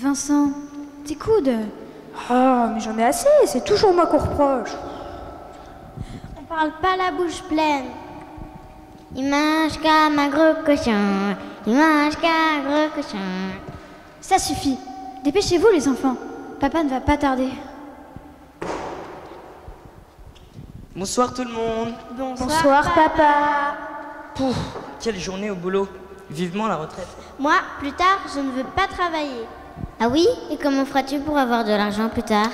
Vincent, tes coudes. Ah, mais j'en ai assez, c'est toujours moi qu'on reproche. On parle pas la bouche pleine. Il mange comme un gros cochon. Il mange comme un gros cochon. Ça suffit. Dépêchez-vous les enfants. Papa ne va pas tarder. Bonsoir tout le monde. Bonsoir, papa. Pouf, quelle journée au boulot. Vivement la retraite. Moi, plus tard, je ne veux pas travailler. Ah oui? Et comment feras-tu pour avoir de l'argent plus tard?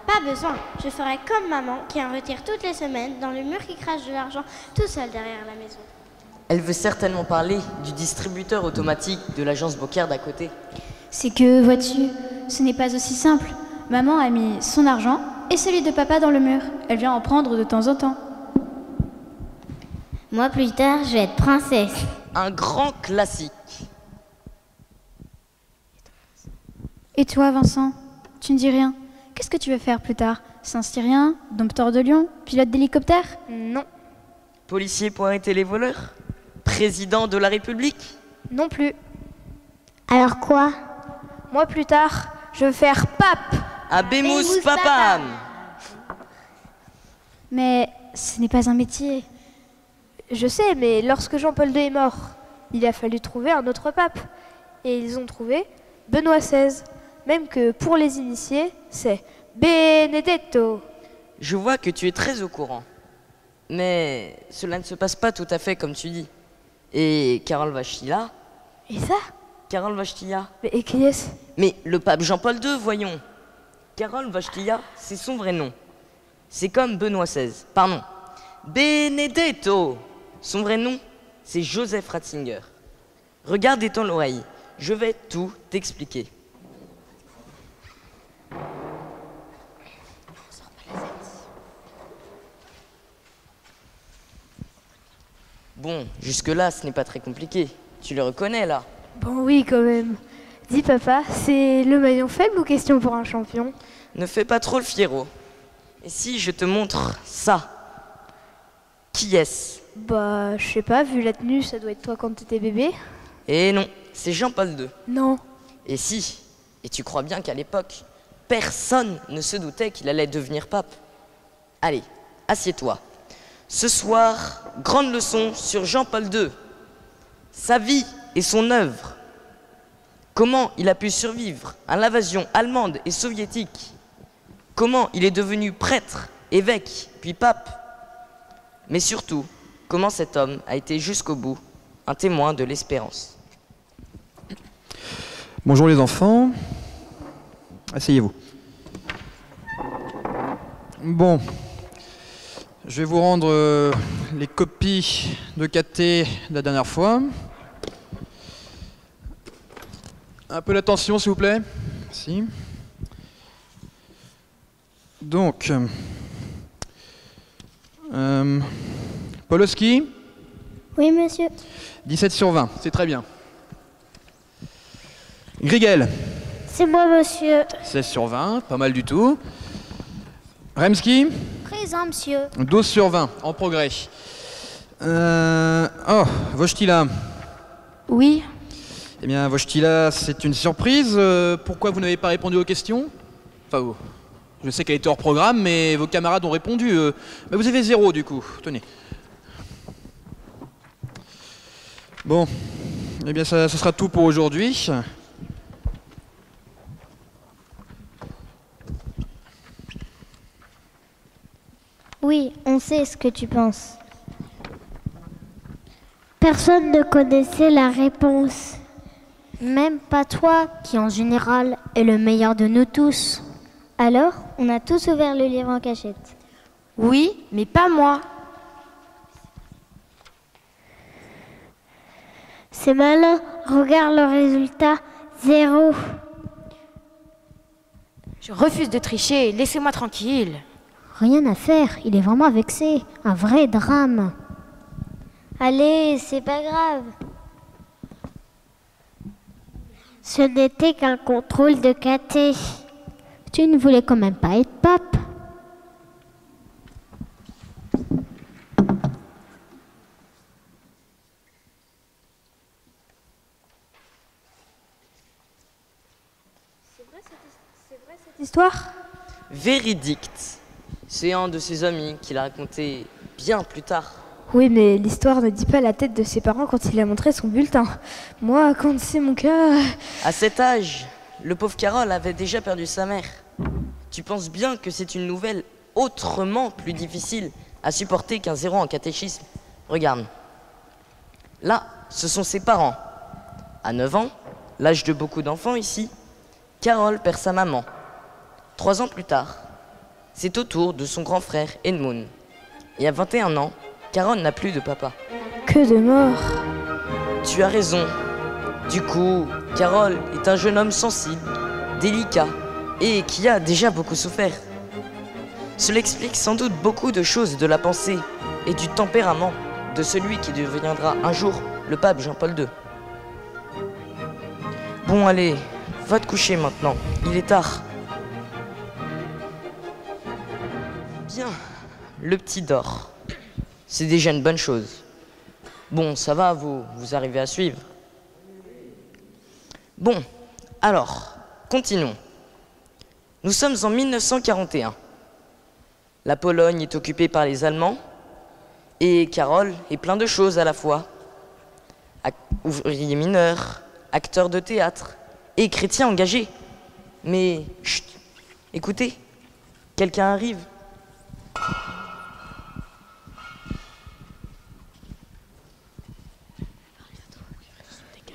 Pas besoin. Je ferai comme maman qui en retire toutes les semaines dans le mur qui crache de l'argent tout seul derrière la maison. Elle veut certainement parler du distributeur automatique de l'agence Beaucaire d'à côté. C'est que, vois-tu, ce n'est pas aussi simple. Maman a mis son argent et celui de papa dans le mur. Elle vient en prendre de temps en temps. Moi, plus tard, je vais être princesse. Un grand classique. Et toi, Vincent, tu ne dis rien. Qu'est-ce que tu veux faire plus tard? Saint-Cyrien, dompteur de lion, pilote d'hélicoptère? Non, Policier pour arrêter les voleurs? Président de la République? non plus. Alors quoi? Moi, plus tard, je veux faire pape. Abémus papam. Mais ce n'est pas un métier. Je sais, mais lorsque Jean-Paul II est mort, il a fallu trouver un autre pape. Et ils ont trouvé Benoît XVI. Même que pour les initiés, c'est Benedetto. Je vois que tu es très au courant. Mais cela ne se passe pas tout à fait comme tu dis. Et Karol Wojtyla? Et ça? Karol Wojtyla? Mais et qui est-ce? Mais le pape Jean-Paul II, voyons. Karol Wojtyla, c'est son vrai nom. C'est comme Benoît XVI. Pardon. Benedetto. Son vrai nom, c'est Joseph Ratzinger. Regarde étends l'oreille. Je vais tout t'expliquer. Bon, jusque-là, ce n'est pas très compliqué. Tu le reconnais, là? Bon oui, quand même. Dis papa, c'est le maillon faible ou question pour un champion? Ne fais pas trop le fiero. Et si je te montre ça? Qui est-ce? Bah, je sais pas, vu la tenue, ça doit être toi quand t'étais bébé. Eh non, c'est Jean-Paul II. Non. Et si? Et tu crois bien qu'à l'époque, personne ne se doutait qu'il allait devenir pape? Allez, assieds-toi. Ce soir, grande leçon sur Jean-Paul II. Sa vie et son œuvre. Comment il a pu survivre à l'invasion allemande et soviétique? Comment il est devenu prêtre, évêque, puis pape? Mais surtout, comment cet homme a été jusqu'au bout un témoin de l'espérance. Bonjour les enfants. Asseyez-vous. Bon, je vais vous rendre les copies de caté de la dernière fois. Un peu d'attention s'il vous plaît. Merci. Donc, Poloski, Oui, monsieur. 17 sur 20, c'est très bien. Grigel, C'est moi, monsieur. 16 sur 20, pas mal du tout. Remski, Présent, monsieur. 12 sur 20, en progrès. Oh, Wojtyla. Oui. Eh bien, Wojtyla, c'est une surprise. Pourquoi vous n'avez pas répondu aux questions? Enfin, je sais qu'elle était hors programme, mais vos camarades ont répondu. Mais vous avez 0 du coup. Tenez. Bon, eh bien, ça sera tout pour aujourd'hui. Oui, on sait ce que tu penses. Personne ne connaissait la réponse. Même pas toi, qui en général est le meilleur de nous tous. Alors, on a tous ouvert le livre en cachette. Oui, mais pas moi. C'est malin, regarde le résultat, 0. Je refuse de tricher, laissez-moi tranquille. Rien à faire, il est vraiment vexé. Un vrai drame. Allez, c'est pas grave. Ce n'était qu'un contrôle de caté. Tu ne voulais quand même pas être pape. cette histoire? Véridique. C'est un de ses amis qui l'a raconté bien plus tard. Oui, mais l'histoire ne dit pas la tête de ses parents quand il a montré son bulletin. Moi, quand c'est mon cas... À cet âge, le pauvre Carole avait déjà perdu sa mère. Tu penses bien que c'est une nouvelle autrement plus difficile à supporter qu'un 0 en catéchisme. Regarde. Là, ce sont ses parents. À 9 ans, l'âge de beaucoup d'enfants ici, Carole perd sa maman. 3 ans plus tard, c'est au tour de son grand frère Edmund. Et à 21 ans, Carole n'a plus de papa. Que de morts. Tu as raison. Du coup, Carole est un jeune homme sensible, délicat et qui a déjà beaucoup souffert. Cela explique sans doute beaucoup de choses de la pensée et du tempérament de celui qui deviendra un jour le pape Jean-Paul II. Bon, allez, va te coucher maintenant, il est tard. Bien, le petit dort. C'est déjà une bonne chose. Bon, ça va, vous arrivez à suivre. Bon, alors, continuons. Nous sommes en 1941. La Pologne est occupée par les Allemands et Carole est plein de choses à la fois. Ouvrier mineur, acteur de théâtre et chrétien engagé. Mais, chut, écoutez, quelqu'un arrive.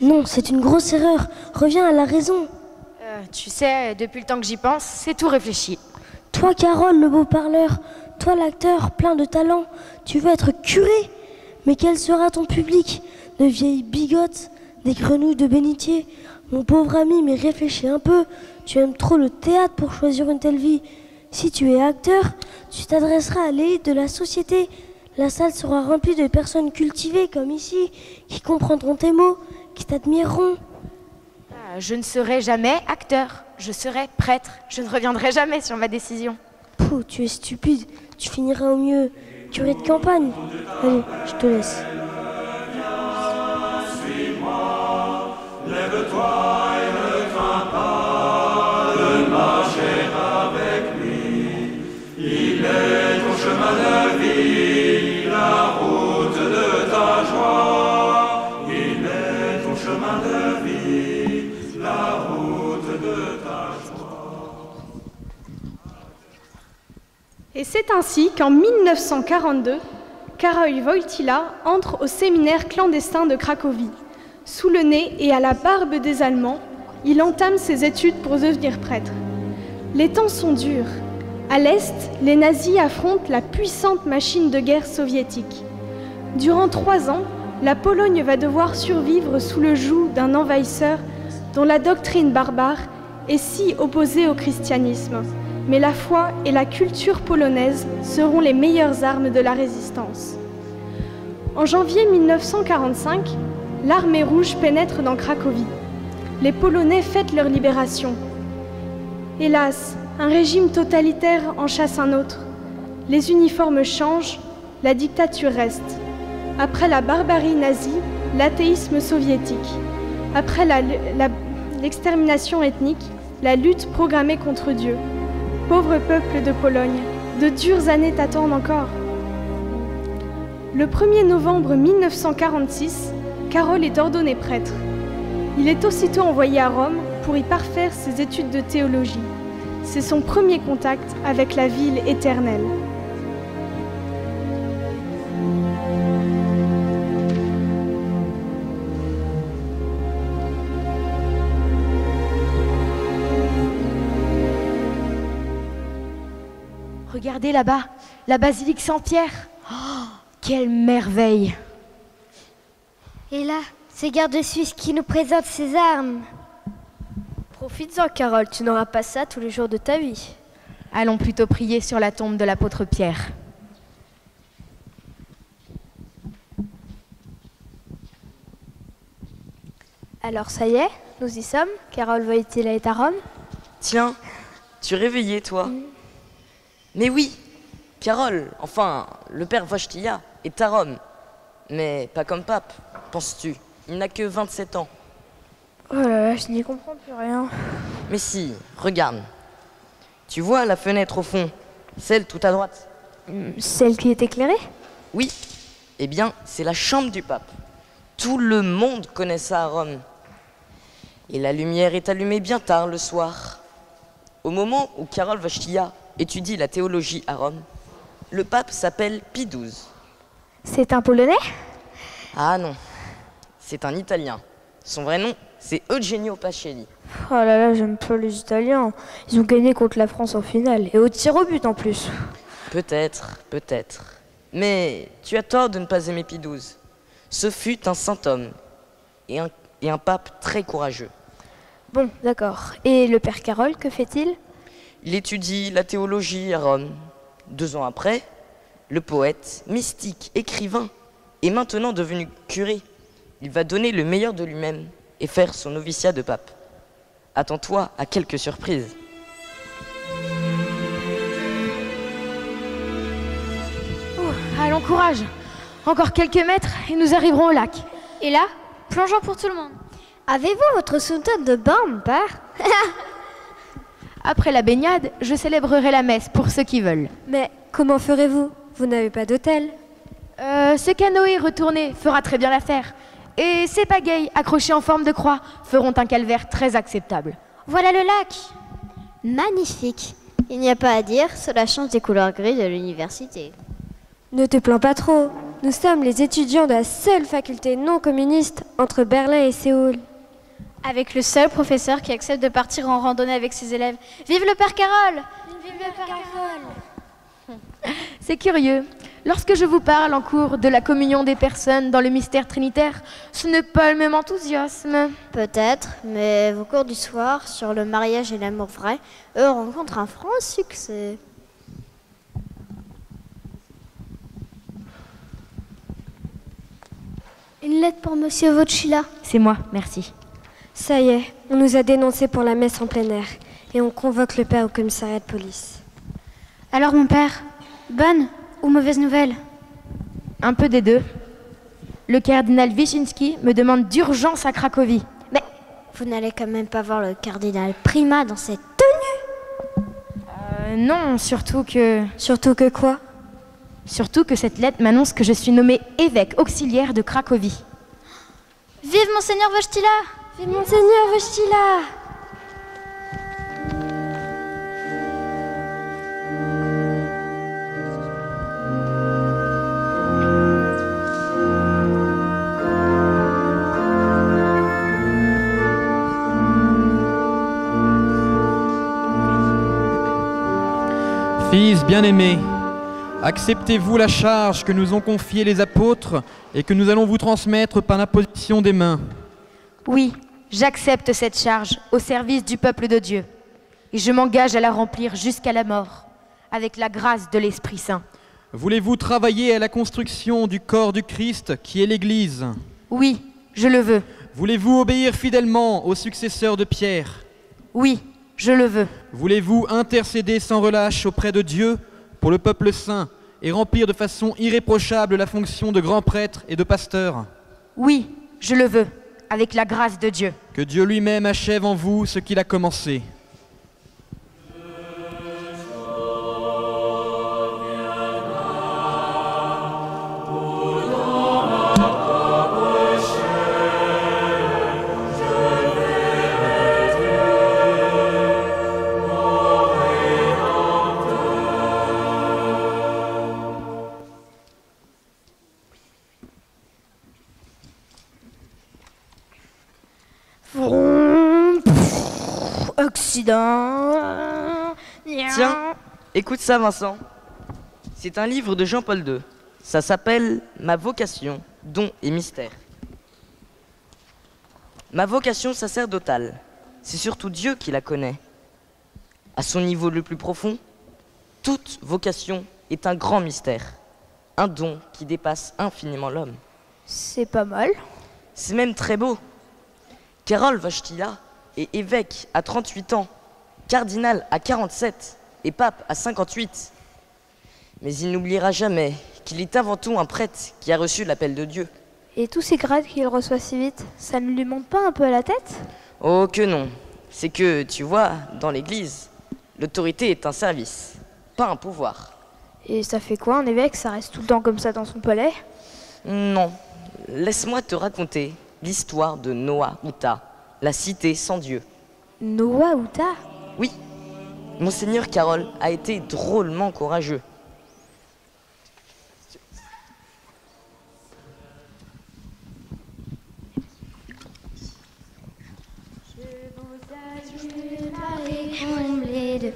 Non, c'est une grosse erreur. Reviens à la raison. Tu sais, depuis le temps que j'y pense, c'est tout réfléchi. Toi, Carole, le beau parleur, toi, l'acteur, plein de talent, tu veux être curé? Mais quel sera ton public? De vieilles bigotes, des grenouilles de bénitier? Mon pauvre ami, mais réfléchis un peu. Tu aimes trop le théâtre pour choisir une telle vie. Si tu es acteur, tu t'adresseras à l'élite de la société. La salle sera remplie de personnes cultivées comme ici, qui comprendront tes mots, qui t'admireront. Je ne serai jamais acteur, je serai prêtre. Je ne reviendrai jamais sur ma décision. Pouh, tu es stupide. Tu finiras au mieux curé de campagne. Allez, je te laisse. Lève-toi et ne crains pas de marcher avec lui. Il est ton chemin de vie, la route de ta joie. Il est ton chemin de vie, la route de ta joie. Et c'est ainsi qu'en 1942, Karol Wojtyła entre au séminaire clandestin de Cracovie. Sous le nez et à la barbe des Allemands, il entame ses études pour devenir prêtre. Les temps sont durs. À l'Est, les nazis affrontent la puissante machine de guerre soviétique. Durant 3 ans, la Pologne va devoir survivre sous le joug d'un envahisseur dont la doctrine barbare est si opposée au christianisme. Mais la foi et la culture polonaise seront les meilleures armes de la résistance. En janvier 1945, l'armée rouge pénètre dans Cracovie. Les Polonais fêtent leur libération. Hélas, un régime totalitaire en chasse un autre. Les uniformes changent, la dictature reste. Après la barbarie nazie, l'athéisme soviétique. Après l'extermination ethnique, la lutte programmée contre Dieu. Pauvre peuple de Pologne, de dures années t'attendent encore. Le 1er novembre 1946, Karol est ordonné prêtre. Il est aussitôt envoyé à Rome pour y parfaire ses études de théologie. C'est son premier contact avec la ville éternelle. Regardez là-bas, la basilique Saint-Pierre. Oh, quelle merveille! Et là, ces gardes suisses qui nous présentent ces armes. Profites-en, Carole, tu n'auras pas ça tous les jours de ta vie. Allons plutôt prier sur la tombe de l'apôtre Pierre. Alors ça y est, nous y sommes. Karol Wojtyła est à Rome. Tiens, tu es réveillé, toi. Mais oui, Carole, enfin, le père Wojtyła est à Rome. Mais pas comme pape, penses-tu? Il n'a que 27 ans. Oh là là, je n'y comprends plus rien. Mais si, regarde. Tu vois la fenêtre au fond, celle tout à droite? Celle qui est éclairée? Oui, eh bien, c'est la chambre du pape. Tout le monde connaît ça à Rome. Et la lumière est allumée bien tard le soir. Au moment où Karol Wojtyła étudie la théologie à Rome, le pape s'appelle Pie XII. C'est un Polonais? Ah non, c'est un Italien. Son vrai nom, c'est Eugenio Pacelli. Oh là là, j'aime pas les Italiens. Ils ont gagné contre la France en finale, et au tir au but en plus. Peut-être, peut-être. Mais tu as tort de ne pas aimer Pie XII. Ce fut un saint homme et un pape très courageux. Bon, d'accord. Et le père Karol, que fait-il? Il étudie la théologie à Rome. 2 ans après, le poète, mystique, écrivain est maintenant devenu curé. Il va donner le meilleur de lui-même et faire son noviciat de pape. Attends-toi à quelques surprises. Allons, courage. Encore quelques mètres et nous arriverons au lac. Et là, plongeons pour tout le monde. Avez-vous votre soutane de bain, mon père? Après la baignade, je célébrerai la messe pour ceux qui veulent. Mais comment ferez-vous? Vous n'avez pas d'hôtel? Ce canoë retourné fera très bien l'affaire. Et ces pagayes accrochées en forme de croix feront un calvaire très acceptable. Voilà le lac. Magnifique. Il n'y a pas à dire, cela change des couleurs grises de l'université. Ne te plains pas trop. Nous sommes les étudiants de la seule faculté non communiste entre Berlin et Séoul. Avec le seul professeur qui accepte de partir en randonnée avec ses élèves. Vive le père Karol! Vive le père Karol! C'est curieux. Lorsque je vous parle en cours de la communion des personnes dans le mystère trinitaire, ce n'est pas le même enthousiasme. Peut-être, mais vos cours du soir sur le mariage et l'amour vrai, eux rencontrent un franc succès. Une lettre pour Monsieur Wojtyła. C'est moi, merci. Ça y est, on nous a dénoncés pour la messe en plein air et on convoque le père au commissariat de police. Alors mon père, bonne ou mauvaise nouvelle? Un peu des deux. Le cardinal Wyszynski me demande d'urgence à Cracovie. Mais vous n'allez quand même pas voir le cardinal Prima dans cette tenue? Non, surtout que... Surtout que quoi? Surtout que cette lettre m'annonce que je suis nommé évêque auxiliaire de Cracovie. Vive Monseigneur Wojtyła! Vive Monseigneur Wojtyła! Fils bien-aimés, acceptez-vous la charge que nous ont confiée les apôtres et que nous allons vous transmettre par l'imposition des mains? Oui, j'accepte cette charge au service du peuple de Dieu. Et je m'engage à la remplir jusqu'à la mort, avec la grâce de l'Esprit Saint. Voulez-vous travailler à la construction du corps du Christ qui est l'Église? Oui, je le veux. Voulez-vous obéir fidèlement au successeur de Pierre? Oui, je le veux. Voulez-vous intercéder sans relâche auprès de Dieu pour le peuple saint et remplir de façon irréprochable la fonction de grand prêtre et de pasteur? Oui, je le veux, avec la grâce de Dieu. Que Dieu lui-même achève en vous ce qu'il a commencé. Tiens, écoute ça Vincent. C'est un livre de Jean-Paul II. Ça s'appelle « Ma vocation, don et mystère ». Ma vocation sacerdotale, c'est surtout Dieu qui la connaît. À son niveau le plus profond, toute vocation est un grand mystère, un don qui dépasse infiniment l'homme. C'est pas mal. C'est même très beau. Karol Wojtyła est évêque à 38 ans, cardinal à 47 et pape à 58. Mais il n'oubliera jamais qu'il est avant tout un prêtre qui a reçu l'appel de Dieu. Et tous ces grades qu'il reçoit si vite, ça ne lui monte pas un peu à la tête? Oh que non. C'est que, tu vois, dans l'église, L'autorité est un service, pas un pouvoir. Et ça fait quoi un évêque? Ça reste tout le temps comme ça dans son palais? Non, laisse-moi te raconter l'histoire de Noah Uta, la cité sans Dieu. Noah Uta? Oui, Monseigneur Carole a été drôlement courageux. Comblé de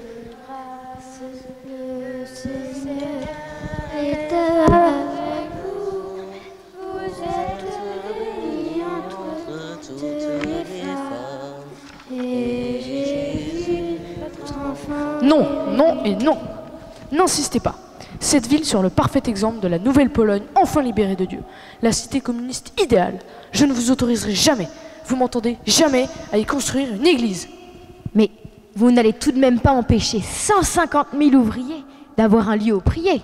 grâce, le Seigneur est avec vous. Vous êtes bénie entre toutes les femmes. Et Jésus, votre enfant. Non, non et non. N'insistez pas. Cette ville sera le parfait exemple de la nouvelle Pologne enfin libérée de Dieu. La cité communiste idéale. Je ne vous autoriserai jamais, vous m'entendez, jamais à y construire une église. Mais vous n'allez tout de même pas empêcher 150 000 ouvriers d'avoir un lieu où prier.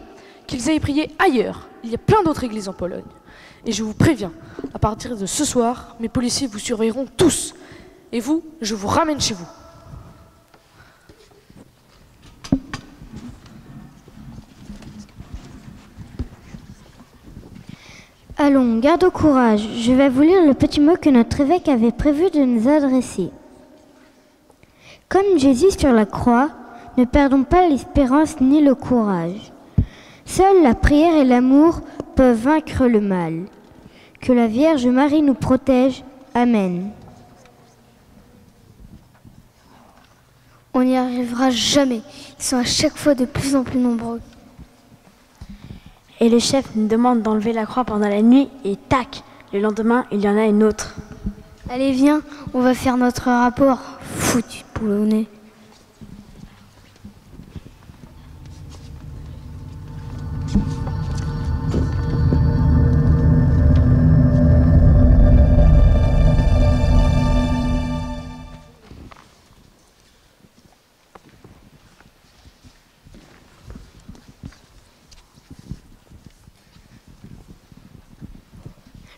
Qu'ils aillent prier ailleurs. Il y a plein d'autres églises en Pologne. Et je vous préviens, à partir de ce soir, mes policiers vous surveilleront tous. Et vous, je vous ramène chez vous. Allons, garde au courage. Je vais vous lire le petit mot que notre évêque avait prévu de nous adresser. Comme Jésus sur la croix, ne perdons pas l'espérance ni le courage. Seule la prière et l'amour peuvent vaincre le mal. Que la Vierge Marie nous protège. Amen. On n'y arrivera jamais. Ils sont à chaque fois de plus en plus nombreux. Et le chef nous demande d'enlever la croix pendant la nuit et tac, le lendemain, il y en a une autre. Allez, viens, on va faire notre rapport. Foutu boulonnet.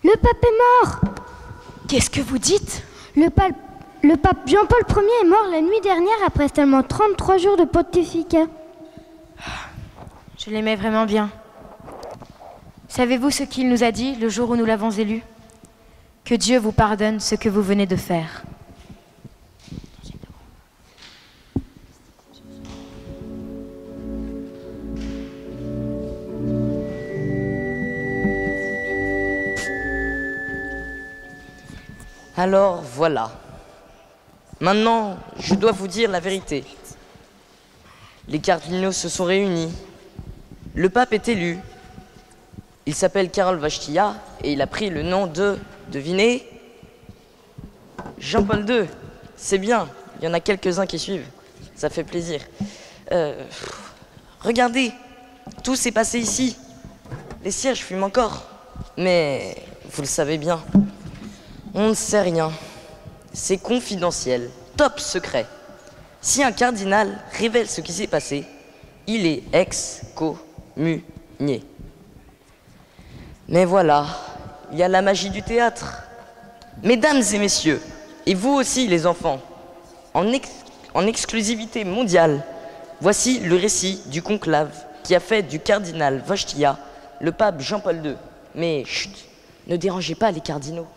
Le pape est mort! Qu'est-ce que vous dites? Le pape Jean-Paul Ier est mort la nuit dernière après seulement 33 jours de pontificat. Je l'aimais vraiment bien. Savez-vous ce qu'il nous a dit le jour où nous l'avons élu? Que Dieu vous pardonne ce que vous venez de faire. Alors voilà. Maintenant, je dois vous dire la vérité. Les cardinaux se sont réunis. Le pape est élu. Il s'appelle Karol Wojtyła et il a pris le nom de, devinez, Jean-Paul II. C'est bien, il y en a quelques-uns qui suivent. Ça fait plaisir. Regardez, tout s'est passé ici. Les cierges fument encore. Mais vous le savez bien. On ne sait rien. C'est confidentiel, top secret. Si un cardinal révèle ce qui s'est passé, il est excommunié. Mais voilà, il y a la magie du théâtre. Mesdames et messieurs, et vous aussi les enfants, en exclusivité mondiale, voici le récit du conclave qui a fait du cardinal Wojtyła le pape Jean-Paul II. Mais chut, ne dérangez pas les cardinaux.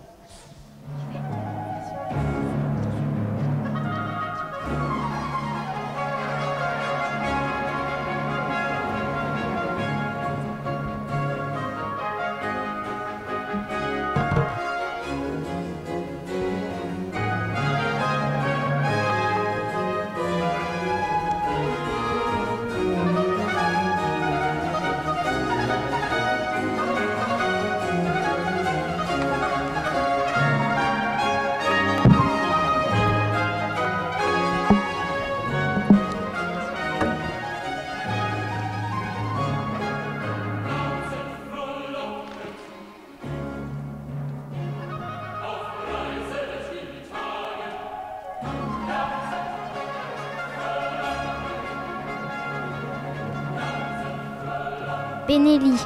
Benelli.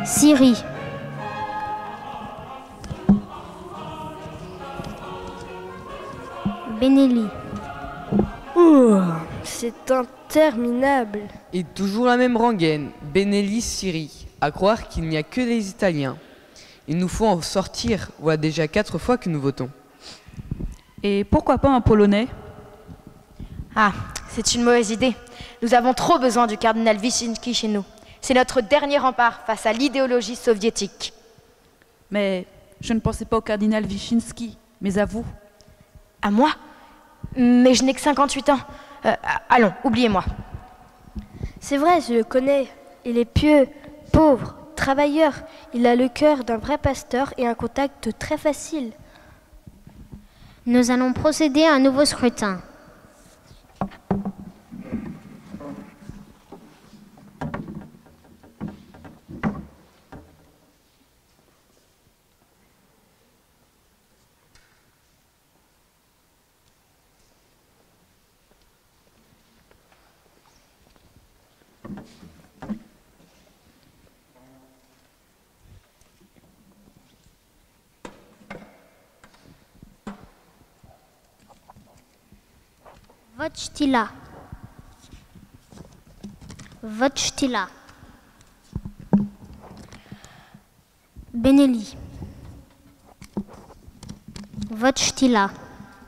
Syrie. Benelli. Ouh, c'est interminable. Et toujours la même rengaine, Benelli Syrie. À croire qu'il n'y a que des Italiens. Il nous faut en sortir, voilà déjà 4 fois que nous votons. Et pourquoi pas un Polonais? Ah, c'est une mauvaise idée. Nous avons trop besoin du cardinal Wyszynski chez nous. C'est notre dernier rempart face à l'idéologie soviétique. Mais je ne pensais pas au cardinal Wyszynski, mais à vous. À moi? Mais je n'ai que 58 ans. Allons, oubliez-moi. C'est vrai, je le connais. Il est pieux, pauvre, travailleur. Il a le cœur d'un vrai pasteur et un contact très facile. Nous allons procéder à un nouveau scrutin. Wojtyla. Wojtyla. Benelli. Wojtyla.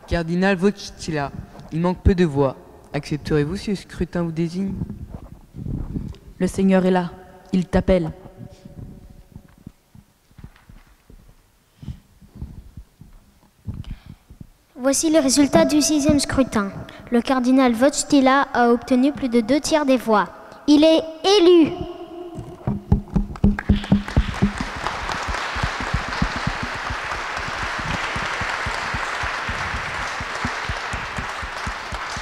Cardinal Wojtyla, il manque peu de voix. Accepterez-vous si le scrutin vous désigne? Le Seigneur est là, il t'appelle. Voici les résultats du 6e scrutin. Le cardinal Wojtyla a obtenu plus de 2/3 des voix. Il est élu.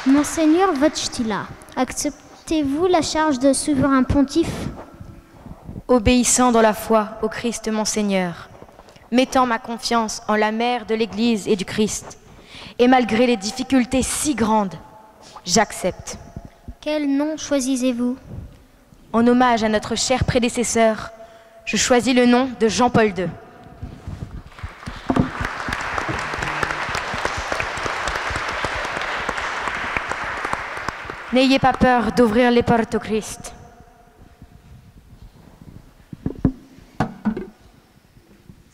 Monseigneur Wojtyla, acceptez-vous la charge de souverain pontife? Obéissant dans la foi au Christ mon Seigneur, mettant ma confiance en la mère de l'Église et du Christ, et malgré les difficultés si grandes, j'accepte. Quel nom choisissez-vous? En hommage à notre cher prédécesseur, je choisis le nom de Jean-Paul II. N'ayez pas peur d'ouvrir les portes au Christ.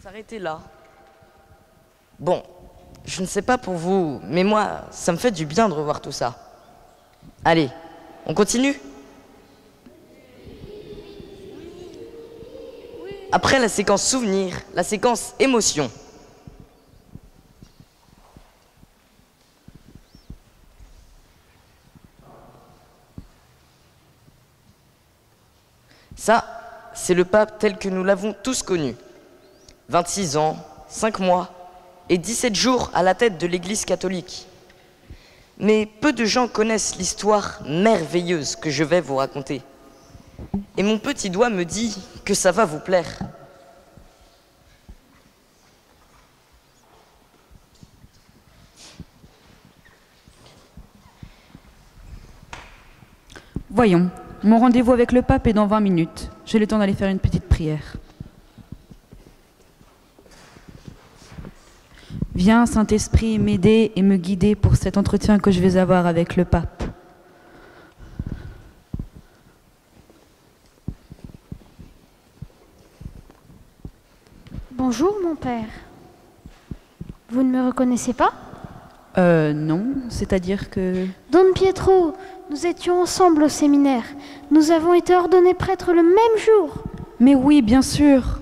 S'arrêter là. Bon, je ne sais pas pour vous, mais moi, ça me fait du bien de revoir tout ça. Allez, on continue? Après la séquence souvenir, la séquence émotion. Ça, c'est le pape tel que nous l'avons tous connu. 26 ans, 5 mois et 17 jours à la tête de l'Église catholique. Mais peu de gens connaissent l'histoire merveilleuse que je vais vous raconter. Et mon petit doigt me dit que ça va vous plaire. Voyons, mon rendez-vous avec le pape est dans 20 minutes. J'ai le temps d'aller faire une petite prière. Viens, Saint-Esprit, m'aider et me guider pour cet entretien que je vais avoir avec le pape. Bonjour, mon père. Vous ne me reconnaissez pas? Non, c'est-à-dire que... Don Pietro, nous étions ensemble au séminaire. Nous avons été ordonnés prêtres le même jour. Mais oui, bien sûr.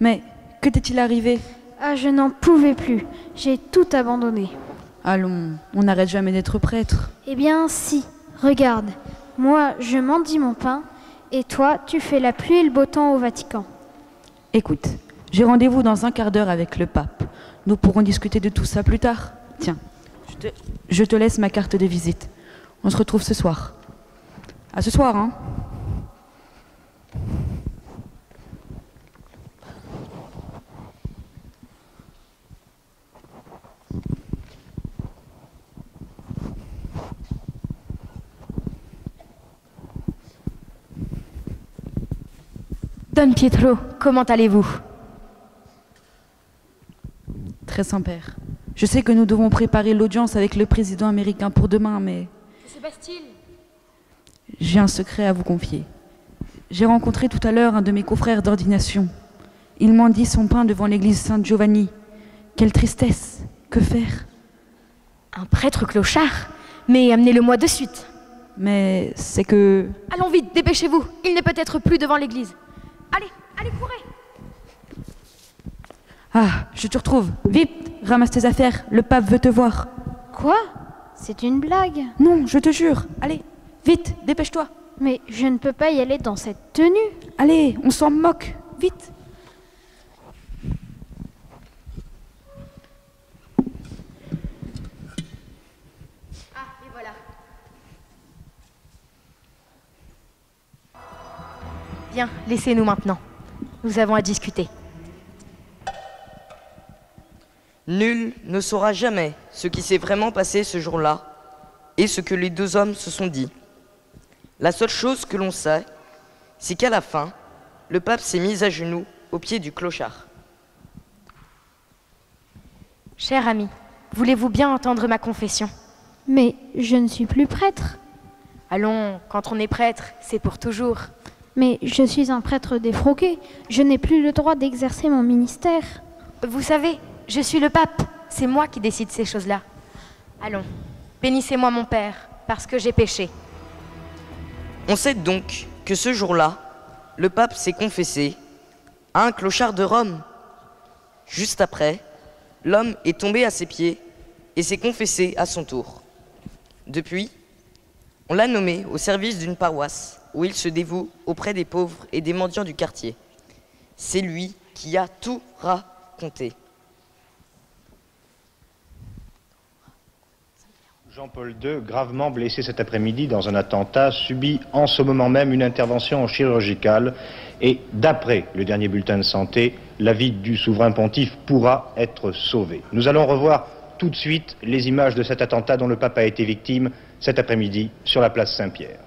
Mais que t'est-il arrivé? Ah, je n'en pouvais plus. J'ai tout abandonné. Allons, on n'arrête jamais d'être prêtre. Eh bien, si. Regarde. Moi, je mendie mon pain. Et toi, tu fais la pluie et le beau temps au Vatican. Écoute, j'ai rendez-vous dans un quart d'heure avec le pape. Nous pourrons discuter de tout ça plus tard. Tiens, je te laisse ma carte de visite. On se retrouve ce soir. À ce soir, hein? Don Pietro, comment allez-vous? Très Saint-Père. Je sais que nous devons préparer l'audience avec le président américain pour demain, mais... Que se passe-t-il? J'ai un secret à vous confier. J'ai rencontré tout à l'heure un de mes confrères d'ordination. Il mendie son pain devant l'église Saint-Giovanni. Quelle tristesse! Que faire? Un prêtre clochard? Mais amenez-le-moi de suite. Mais c'est que... Allons vite, dépêchez-vous. Il n'est peut-être plus devant l'église. Allez, allez, courez! Ah, je te retrouve. Vite, ramasse tes affaires. Le pape veut te voir. Quoi? C'est une blague? Non, je te jure. Allez, vite, dépêche-toi. Mais je ne peux pas y aller dans cette tenue. Allez, on s'en moque. Vite. Et voilà. Bien, laissez-nous maintenant. Nous avons à discuter. Nul ne saura jamais ce qui s'est vraiment passé ce jour-là et ce que les deux hommes se sont dit. La seule chose que l'on sait, c'est qu'à la fin, le pape s'est mis à genoux au pied du clochard. Cher ami, voulez-vous bien entendre ma confession? Mais je ne suis plus prêtre. Allons, quand on est prêtre, c'est pour toujours. Mais je suis un prêtre défroqué. Je n'ai plus le droit d'exercer mon ministère. Vous savez, je suis le pape. C'est moi qui décide ces choses-là. Allons, bénissez-moi mon père, parce que j'ai péché. On sait donc que ce jour-là, le pape s'est confessé à un clochard de Rome. Juste après, l'homme est tombé à ses pieds et s'est confessé à son tour. Depuis, on l'a nommé au service d'une paroisse où il se dévoue auprès des pauvres et des mendiants du quartier. C'est lui qui a tout raconté. Jean-Paul II, gravement blessé cet après-midi dans un attentat, subit en ce moment même une intervention chirurgicale et, d'après le dernier bulletin de santé, la vie du souverain pontife pourra être sauvée. Nous allons revoir tout de suite les images de cet attentat dont le pape a été victime cet après-midi sur la place Saint-Pierre.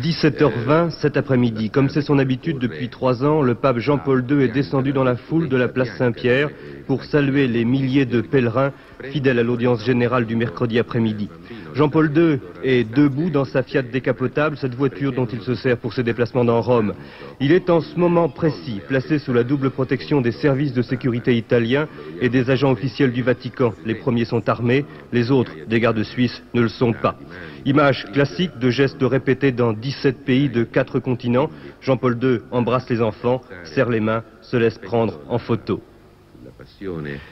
17h20 cet après-midi. Comme c'est son habitude depuis 3 ans, le pape Jean-Paul II est descendu dans la foule de la place Saint-Pierre pour saluer les milliers de pèlerins fidèles à l'audience générale du mercredi après-midi. Jean-Paul II est debout dans sa Fiat décapotable, cette voiture dont il se sert pour ses déplacements dans Rome. Il est en ce moment précis placé sous la double protection des services de sécurité italiens et des agents officiels du Vatican. Les premiers sont armés, les autres, des gardes suisses, ne le sont pas. Image classique de gestes répétés dans 17 pays de 4 continents. Jean-Paul II embrasse les enfants, serre les mains, se laisse prendre en photo.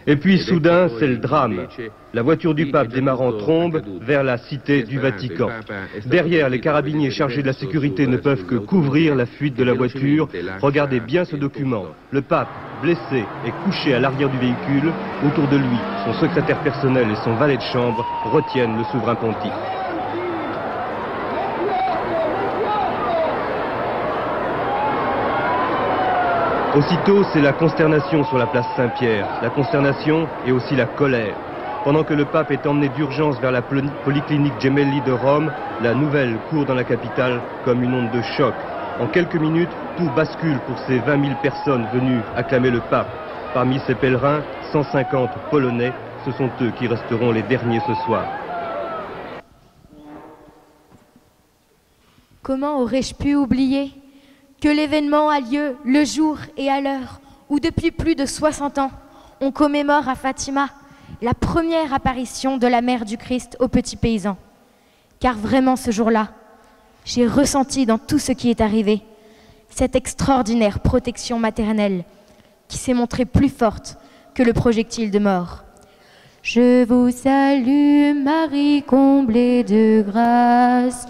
Et puis soudain, c'est le drame. La voiture du pape démarre en trombe vers la cité du Vatican. Derrière, les carabiniers chargés de la sécurité ne peuvent que couvrir la fuite de la voiture. Regardez bien ce document. Le pape, blessé, est couché à l'arrière du véhicule. Autour de lui, son secrétaire personnel et son valet de chambre retiennent le souverain pontife. Aussitôt, c'est la consternation sur la place Saint-Pierre. La consternation et aussi la colère. Pendant que le pape est emmené d'urgence vers la polyclinique Gemelli de Rome, la nouvelle court dans la capitale comme une onde de choc. En quelques minutes, tout bascule pour ces 20 000 personnes venues acclamer le pape. Parmi ces pèlerins, 150 Polonais, ce sont eux qui resteront les derniers ce soir. Comment aurais-je pu oublier que l'événement a lieu le jour et à l'heure où depuis plus de 60 ans, on commémore à Fatima la première apparition de la mère du Christ aux petits paysans. Car vraiment ce jour-là, j'ai ressenti dans tout ce qui est arrivé cette extraordinaire protection maternelle qui s'est montrée plus forte que le projectile de mort. Je vous salue Marie comblée de grâce,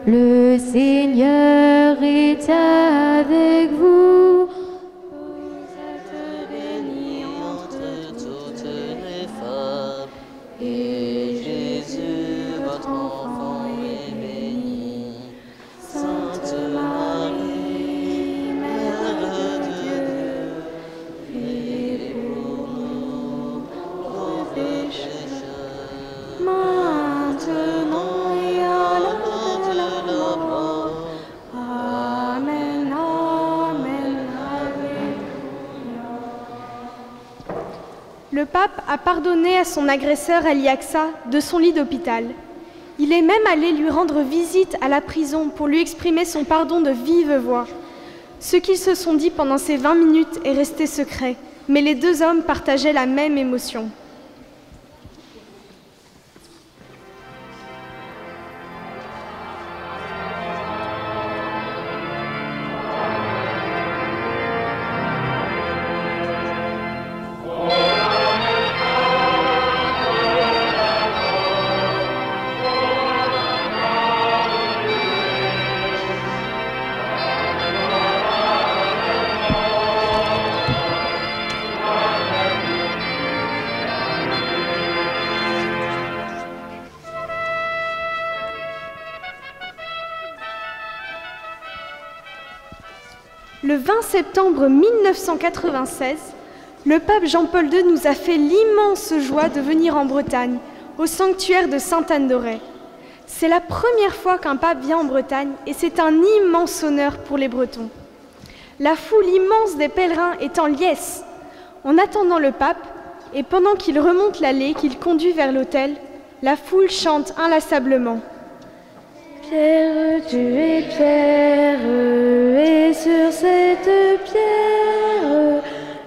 le Seigneur est avec vous. Vous êtes bénie entre toutes les femmes, et Jésus, votre enfant, est béni. Sainte Marie, Mère de Dieu, priez pour nous, pauvres pécheurs, maintenant et à l'heure de la mort. Amen. Le pape a pardonné à son agresseur Aliaxa de son lit d'hôpital. Il est même allé lui rendre visite à la prison pour lui exprimer son pardon de vive voix. Ce qu'ils se sont dit pendant ces 20 minutes est resté secret, mais les deux hommes partageaient la même émotion. Le 20 septembre 1996, le pape Jean-Paul II nous a fait l'immense joie de venir en Bretagne, au sanctuaire de Sainte-Anne-d'Auray. C'est la première fois qu'un pape vient en Bretagne et c'est un immense honneur pour les Bretons. La foule immense des pèlerins est en liesse, en attendant le pape, et pendant qu'il remonte l'allée qu'il conduit vers l'autel, la foule chante inlassablement. Pierre, tu es pierre, et sur cette pierre,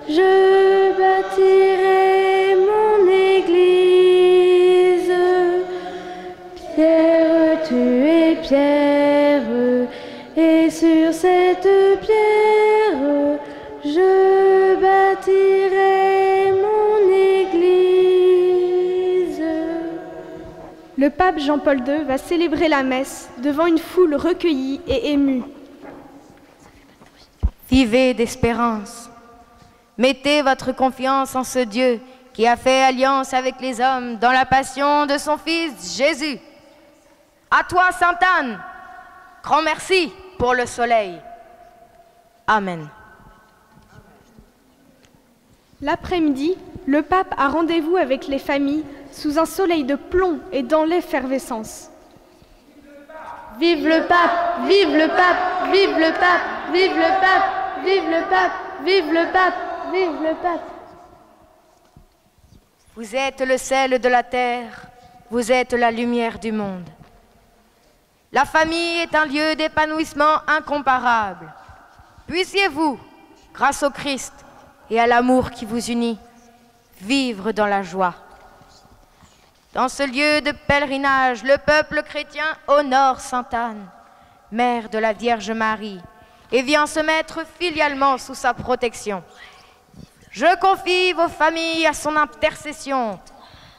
je bâtirai mon église. Pierre, tu es pierre, et sur cette pierre, je bâtirai mon église. Le pape Jean-Paul II va célébrer la messe devant une foule recueillie et émue. Vivez d'espérance. Mettez votre confiance en ce Dieu qui a fait alliance avec les hommes dans la passion de son Fils Jésus. À toi, Sainte Anne, grand merci pour le soleil. Amen. L'après-midi, le pape a rendez-vous avec les familles sous un soleil de plomb et dans l'effervescence. Vive le pape, vive le pape, vive le pape, vive le pape, vive le pape, vive le pape, vive le pape. Vous êtes le sel de la terre, vous êtes la lumière du monde. La famille est un lieu d'épanouissement incomparable. Puissiez-vous, grâce au Christ et à l'amour qui vous unit, vivre dans la joie. Dans ce lieu de pèlerinage, le peuple chrétien honore Sainte Anne, mère de la Vierge Marie, et vient se mettre filialement sous sa protection. Je confie vos familles à son intercession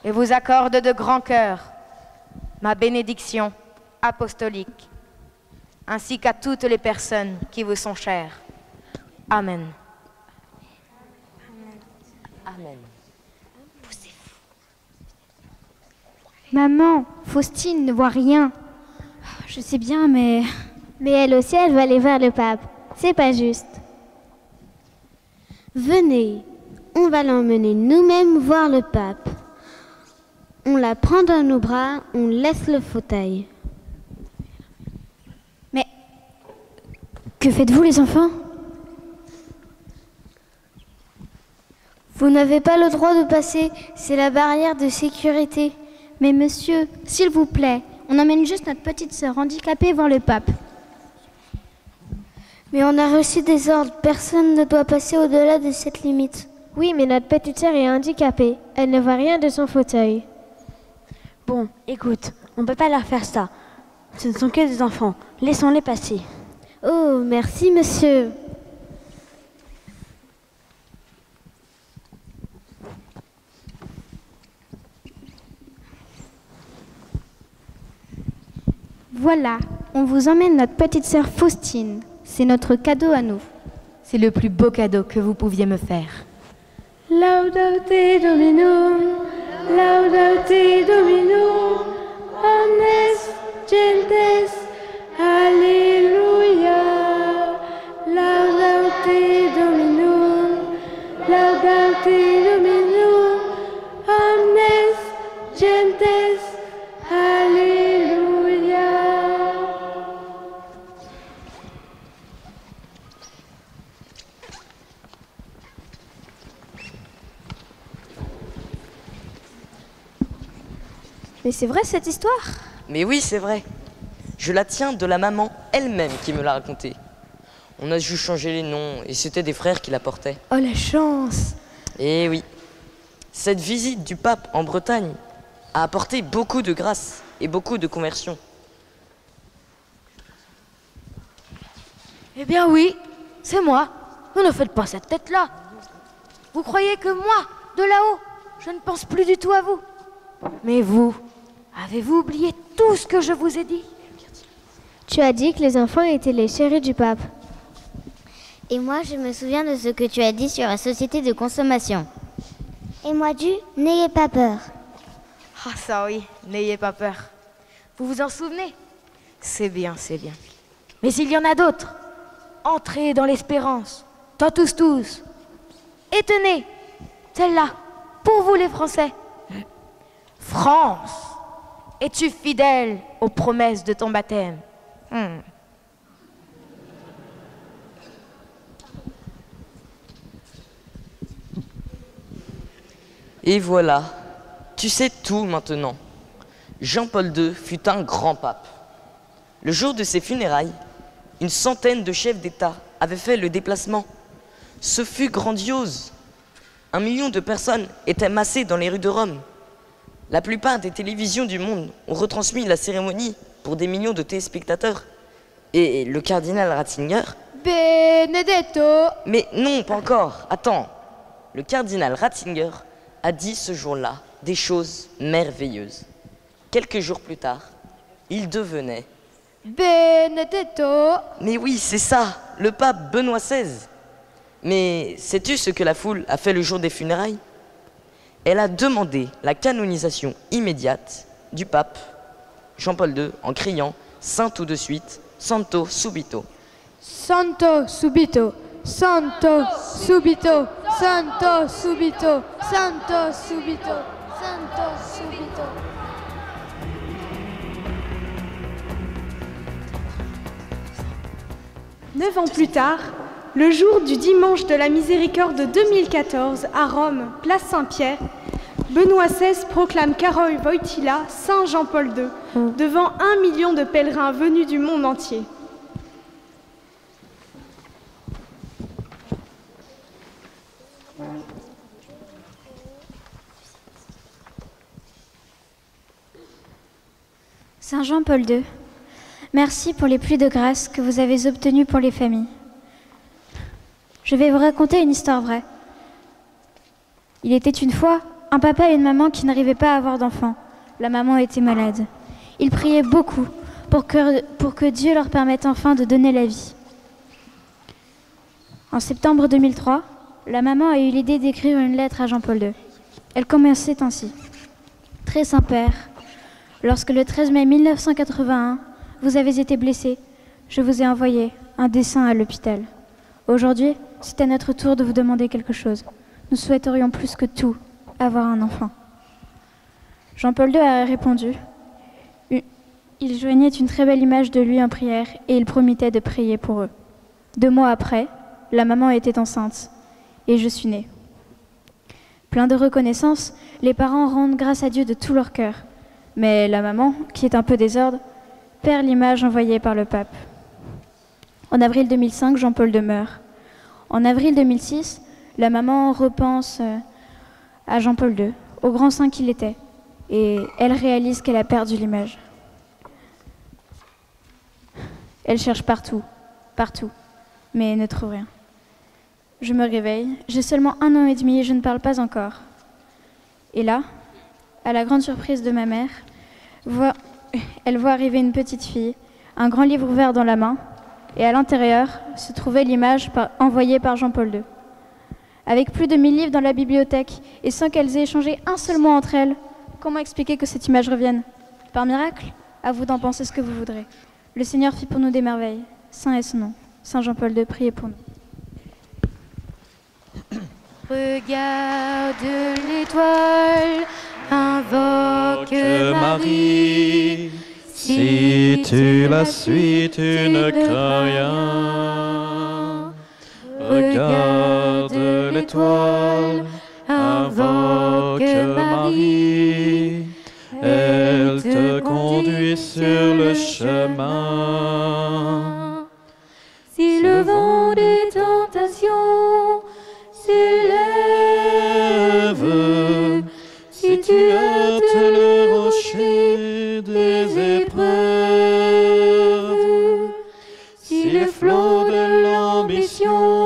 et vous accorde de grand cœur ma bénédiction apostolique, ainsi qu'à toutes les personnes qui vous sont chères. Amen. Amen. Maman, Faustine ne voit rien. Je sais bien, mais... Mais elle aussi, elle va aller vers le pape. C'est pas juste. Venez, on va l'emmener nous-mêmes voir le pape. On la prend dans nos bras, on laisse le fauteuil. Mais... Que faites-vous, les enfants? Vous n'avez pas le droit de passer, c'est la barrière de sécurité. Mais monsieur, s'il vous plaît, on emmène juste notre petite sœur handicapée voir le pape. Mais on a reçu des ordres, personne ne doit passer au-delà de cette limite. Oui, mais notre petite sœur est handicapée, elle ne voit rien de son fauteuil. Bon, écoute, on ne peut pas leur faire ça. Ce ne sont que des enfants, laissons-les passer. Oh, merci monsieur. Voilà, on vous emmène notre petite sœur Faustine. C'est notre cadeau à nous. C'est le plus beau cadeau que vous pouviez me faire. Laudate Dominum, laudate Dominum, omnes gentes, Alléluia. Laudate Dominum, laudate Dominum, omnes gentes, Alléluia. Mais c'est vrai cette histoire? Mais oui, c'est vrai. Je la tiens de la maman elle-même qui me l'a racontée. On a juste changé les noms et c'était des frères qui la portaient. Oh la chance! Eh oui. Cette visite du pape en Bretagne a apporté beaucoup de grâce et beaucoup de conversions. Eh bien oui, c'est moi. Vous ne faites pas cette tête-là. Vous croyez que moi, de là-haut, je ne pense plus du tout à vous. Mais vous, avez-vous oublié tout ce que je vous ai dit? Tu as dit que les enfants étaient les chéris du pape. Et moi, je me souviens de ce que tu as dit sur la société de consommation. Et moi du « n'ayez pas peur ». Ah ça oui, n'ayez pas peur. Vous vous en souvenez? C'est bien, c'est bien. Mais il y en a d'autres. Entrez dans l'espérance. Totus tous. Et tenez, celle-là, pour vous les Français. France, es-tu fidèle aux promesses de ton baptême? Et voilà, tu sais tout maintenant. Jean-Paul II fut un grand pape. Le jour de ses funérailles, une centaine de chefs d'État avaient fait le déplacement. Ce fut grandiose. 1 million de personnes étaient massées dans les rues de Rome. La plupart des télévisions du monde ont retransmis la cérémonie pour des millions de téléspectateurs. Et le cardinal Ratzinger... Benedetto! Mais non, pas encore. Attends. Le cardinal Ratzinger a dit ce jour-là des choses merveilleuses. Quelques jours plus tard, il devenait... Benedetto! Mais oui, c'est ça, le pape Benoît XVI. Mais sais-tu ce que la foule a fait le jour des funérailles? Elle a demandé la canonisation immédiate du pape Jean-Paul II en criant « Saint tout de suite, Santo subito ». Santo subito, Santo subito, Santo subito, Santo subito, Santo subito. Neuf ans plus tard, le jour du dimanche de la Miséricorde 2014 à Rome, place Saint-Pierre, Benoît XVI proclame Karol Wojtyła Saint Jean-Paul II devant 1 million de pèlerins venus du monde entier. Saint Jean-Paul II, merci pour les pluies de grâce que vous avez obtenues pour les familles. Je vais vous raconter une histoire vraie. Il était une fois un papa et une maman qui n'arrivaient pas à avoir d'enfants. La maman était malade. Ils priaient beaucoup pour que Dieu leur permette enfin de donner la vie. En septembre 2003, la maman a eu l'idée d'écrire une lettre à Jean-Paul II. Elle commençait ainsi. « Très Saint-Père, lorsque le 13 mai 1981, vous avez été blessé, je vous ai envoyé un dessin à l'hôpital. Aujourd'hui, c'est à notre tour de vous demander quelque chose. Nous souhaiterions plus que tout avoir un enfant. » Jean-Paul II a répondu. Il joignait une très belle image de lui en prière et il promettait de prier pour eux. 2 mois après, la maman était enceinte et je suis née. Plein de reconnaissance, les parents rendent grâce à Dieu de tout leur cœur. Mais la maman, qui est un peu désordre, perd l'image envoyée par le pape. En avril 2005, Jean-Paul II meurt. En avril 2006, la maman repense à Jean-Paul II, au grand saint qu'il était, et elle réalise qu'elle a perdu l'image. Elle cherche partout, mais ne trouve rien. Je me réveille, j'ai seulement 1 an et demi et je ne parle pas encore. Et là, à la grande surprise de ma mère, elle voit arriver une petite fille, un grand livre ouvert dans la main, et à l'intérieur se trouvait l'image envoyée par Jean-Paul II. Avec plus de 1000 livres dans la bibliothèque, et sans qu'elles aient échangé un seul mot entre elles, comment expliquer que cette image revienne? Par miracle? À vous d'en penser ce que vous voudrez. Le Seigneur fit pour nous des merveilles. Saint est son nom. Saint Jean-Paul II, priez pour nous. Regarde l'étoile, invoque Marie. Si tu la suis, tu ne crains rien. Regarde l'étoile, invoque Marie. Elle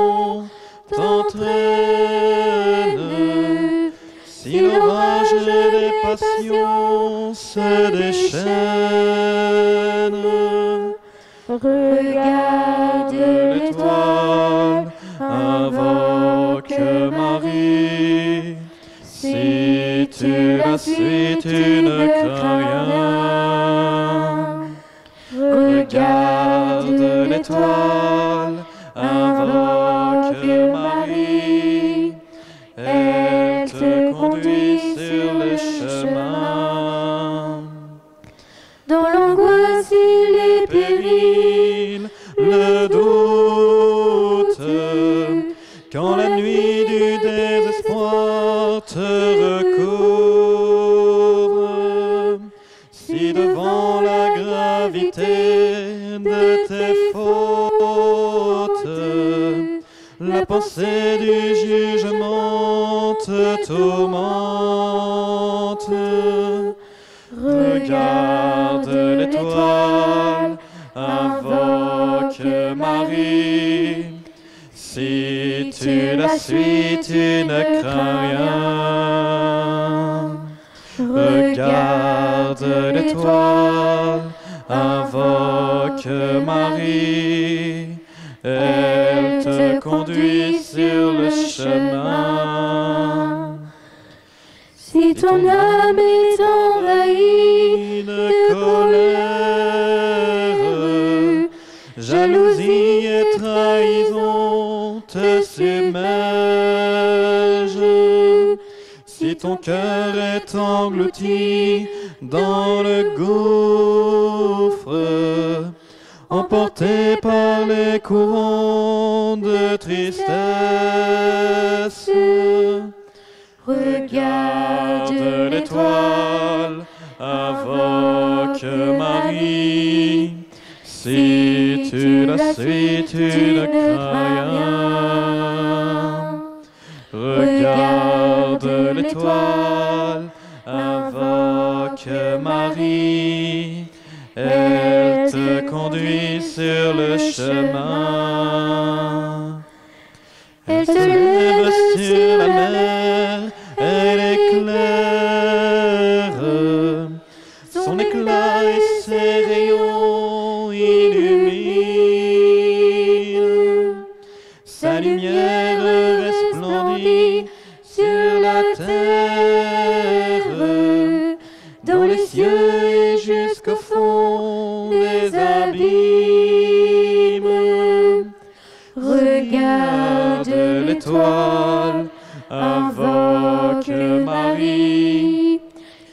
passion t'entraîne, si l'orage des passions se déchaîne, regarde l'étoile, invoque Marie. Si tu la suis, tu ne crains rien. Regarde l'étoile, invoque Marie. Elle te conduit sur le chemin. Dans l'angoisse et les périls, le doute, quand la nuit du désespoir te recouvre, si devant la gravité de tes fautes, la pensée du jugement te tourmente, regarde l'étoile, invoque Marie. Si tu la suis, tu ne crains rien. Regarde l'étoile, invoque Marie. Elle te conduit sur le chemin. Si ton âme est envahie de colère, jalousie et trahison te submergent, si ton cœur est englouti dans le gouffre, emporté par les courants de tristesse, regarde l'étoile, invoque Marie. Si tu la suis, tu ne crains rien. Regarde l'étoile, invoque Marie. Elle te conduit sur le chemin. Elle se lève sur la mer, elle éclaire. Son éclat et ses rayons illuminent. Sa lumière resplendit sur la terre, dans les cieux et jusqu'au fond des abîmes. Regarde l'étoile, invoque Marie.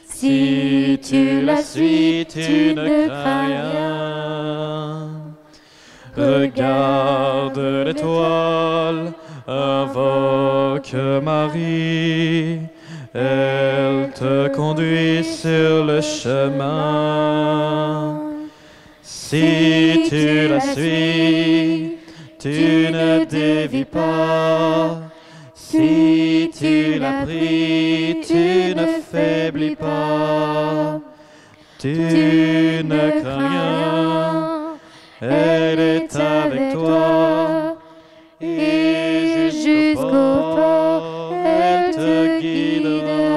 Si tu la suis, tu ne crains rien. Regarde l'étoile, invoque Marie. Elle te conduit sur le chemin. Si tu la suis, tu ne dévis pas. Si tu la pries, tu ne faiblis pas. Tu ne crains rien, elle est avec toi. Et jusqu'au port, elle te guidera.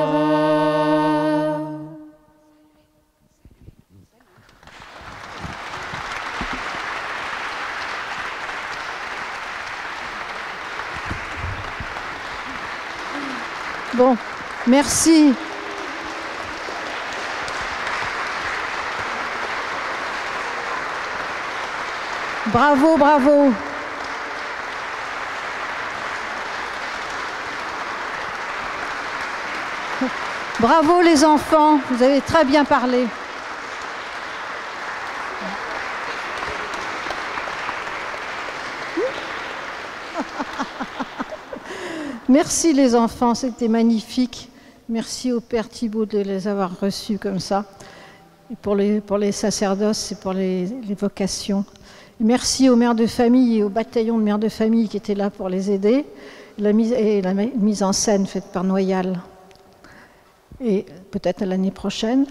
Bon, merci. Bravo, bravo. Bravo les enfants, vous avez très bien parlé. Merci les enfants, c'était magnifique. Merci au Père Thibault de les avoir reçus comme ça. Et pour les sacerdoces et pour les vocations. Merci aux mères de famille et au bataillon de mères de famille qui étaient là pour les aider. La mise en scène faite par Noyal. Et peut-être à l'année prochaine.